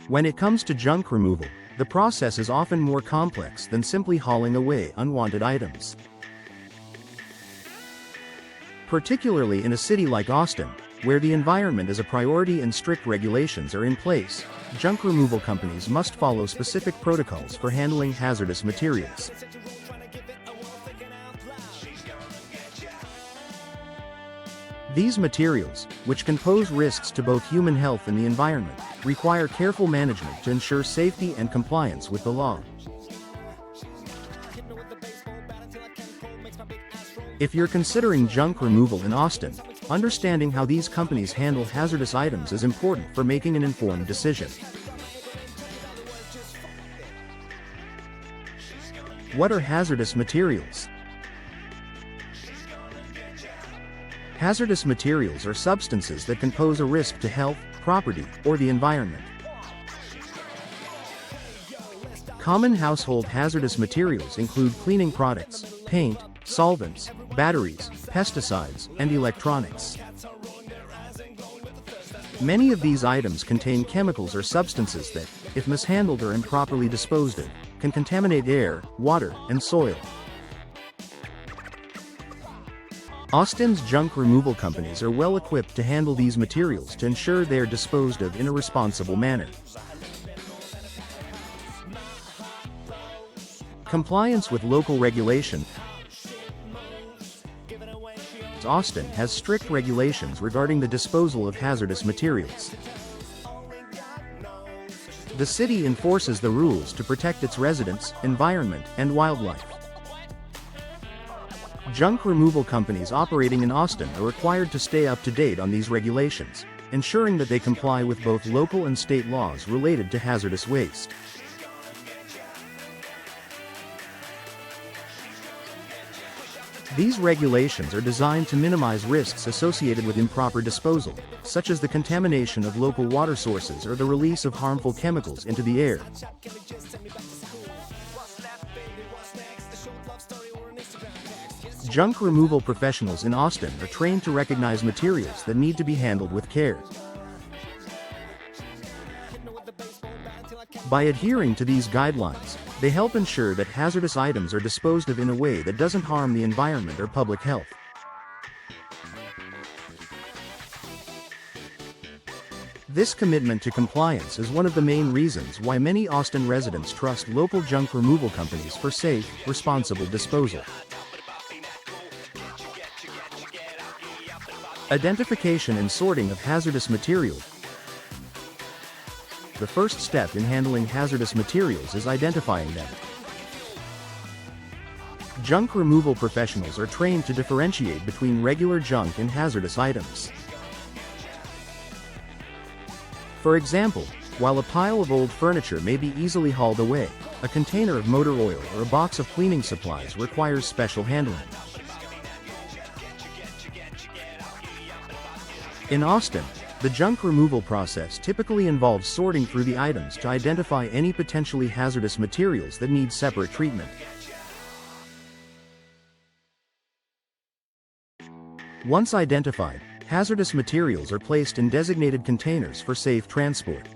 When it comes to junk removal, the process is often more complex than simply hauling away unwanted items. Particularly in a city like Austin, where the environment is a priority and strict regulations are in place, junk removal companies must follow specific protocols for handling hazardous materials. These materials, which can pose risks to both human health and the environment, require careful management to ensure safety and compliance with the law. If you're considering junk removal in Austin, understanding how these companies handle hazardous items is important for making an informed decision. What are hazardous materials? Hazardous materials are substances that can pose a risk to health, property, or the environment. Common household hazardous materials include cleaning products, paint, solvents, batteries, pesticides, and electronics. Many of these items contain chemicals or substances that, if mishandled or improperly disposed of, can contaminate air, water, and soil. Austin's junk removal companies are well equipped to handle these materials to ensure they are disposed of in a responsible manner. Compliance with local regulation. Austin has strict regulations regarding the disposal of hazardous materials. The city enforces the rules to protect its residents, environment, and wildlife. Junk removal companies operating in Austin are required to stay up to date on these regulations, ensuring that they comply with both local and state laws related to hazardous waste. These regulations are designed to minimize risks associated with improper disposal, such as the contamination of local water sources or the release of harmful chemicals into the air. Junk removal professionals in Austin are trained to recognize materials that need to be handled with care. By adhering to these guidelines, they help ensure that hazardous items are disposed of in a way that doesn't harm the environment or public health. This commitment to compliance is one of the main reasons why many Austin residents trust local junk removal companies for safe, responsible disposal. Identification and sorting of hazardous materials. The first step in handling hazardous materials is identifying them. Junk removal professionals are trained to differentiate between regular junk and hazardous items. For example, while a pile of old furniture may be easily hauled away, a container of motor oil or a box of cleaning supplies requires special handling. In Austin, the junk removal process typically involves sorting through the items to identify any potentially hazardous materials that need separate treatment. Once identified, hazardous materials are placed in designated containers for safe transport.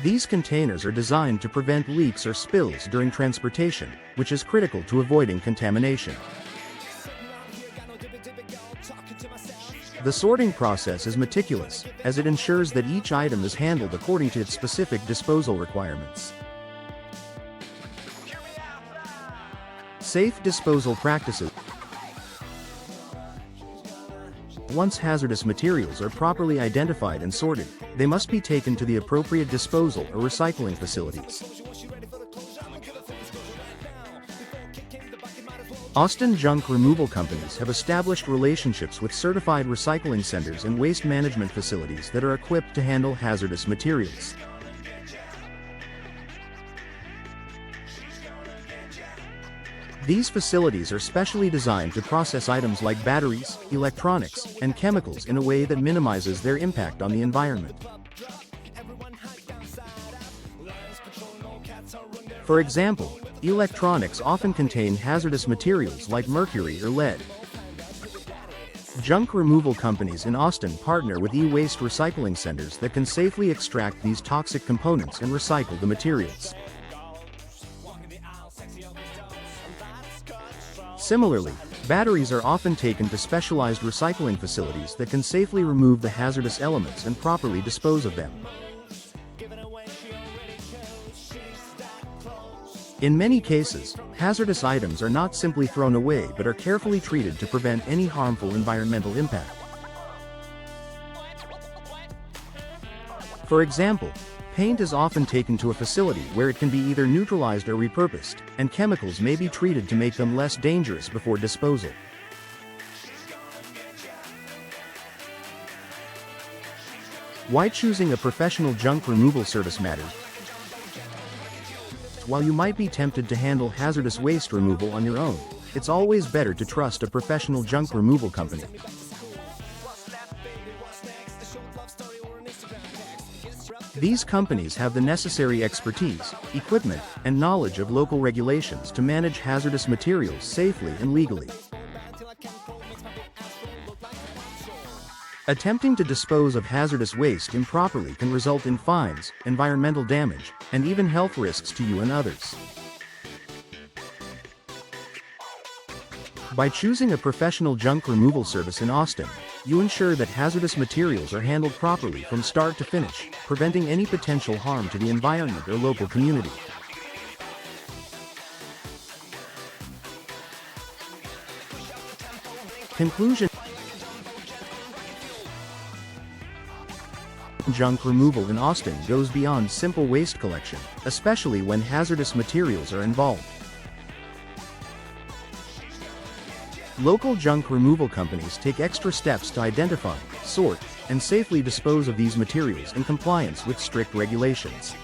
These containers are designed to prevent leaks or spills during transportation, which is critical to avoiding contamination. The sorting process is meticulous, as it ensures that each item is handled according to its specific disposal requirements. Safe disposal practices. Once hazardous materials are properly identified and sorted, they must be taken to the appropriate disposal or recycling facilities. Austin junk removal companies have established relationships with certified recycling centers and waste management facilities that are equipped to handle hazardous materials. These facilities are specially designed to process items like batteries, electronics, and chemicals in a way that minimizes their impact on the environment. For example, electronics often contain hazardous materials like mercury or lead. Junk removal companies in Austin partner with e-waste recycling centers that can safely extract these toxic components and recycle the materials. Similarly, batteries are often taken to specialized recycling facilities that can safely remove the hazardous elements and properly dispose of them. In many cases, hazardous items are not simply thrown away but are carefully treated to prevent any harmful environmental impact. For example, paint is often taken to a facility where it can be either neutralized or repurposed, and chemicals may be treated to make them less dangerous before disposal. Why choosing a professional junk removal service matters? While you might be tempted to handle hazardous waste removal on your own, it's always better to trust a professional junk removal company. These companies have the necessary expertise, equipment, and knowledge of local regulations to manage hazardous materials safely and legally. Attempting to dispose of hazardous waste improperly can result in fines, environmental damage, and even health risks to you and others. By choosing a professional junk removal service in Austin, you ensure that hazardous materials are handled properly from start to finish, preventing any potential harm to the environment or local community. Conclusion: junk removal in Austin goes beyond simple waste collection, especially when hazardous materials are involved. Local junk removal companies take extra steps to identify, sort, and safely dispose of these materials in compliance with strict regulations.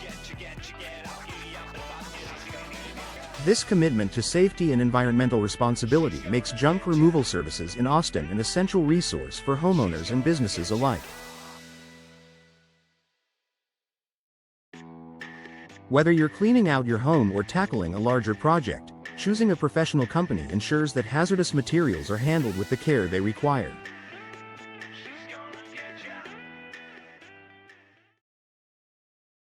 This commitment to safety and environmental responsibility makes junk removal services in Austin an essential resource for homeowners and businesses alike. Whether you're cleaning out your home or tackling a larger project, choosing a professional company ensures that hazardous materials are handled with the care they require.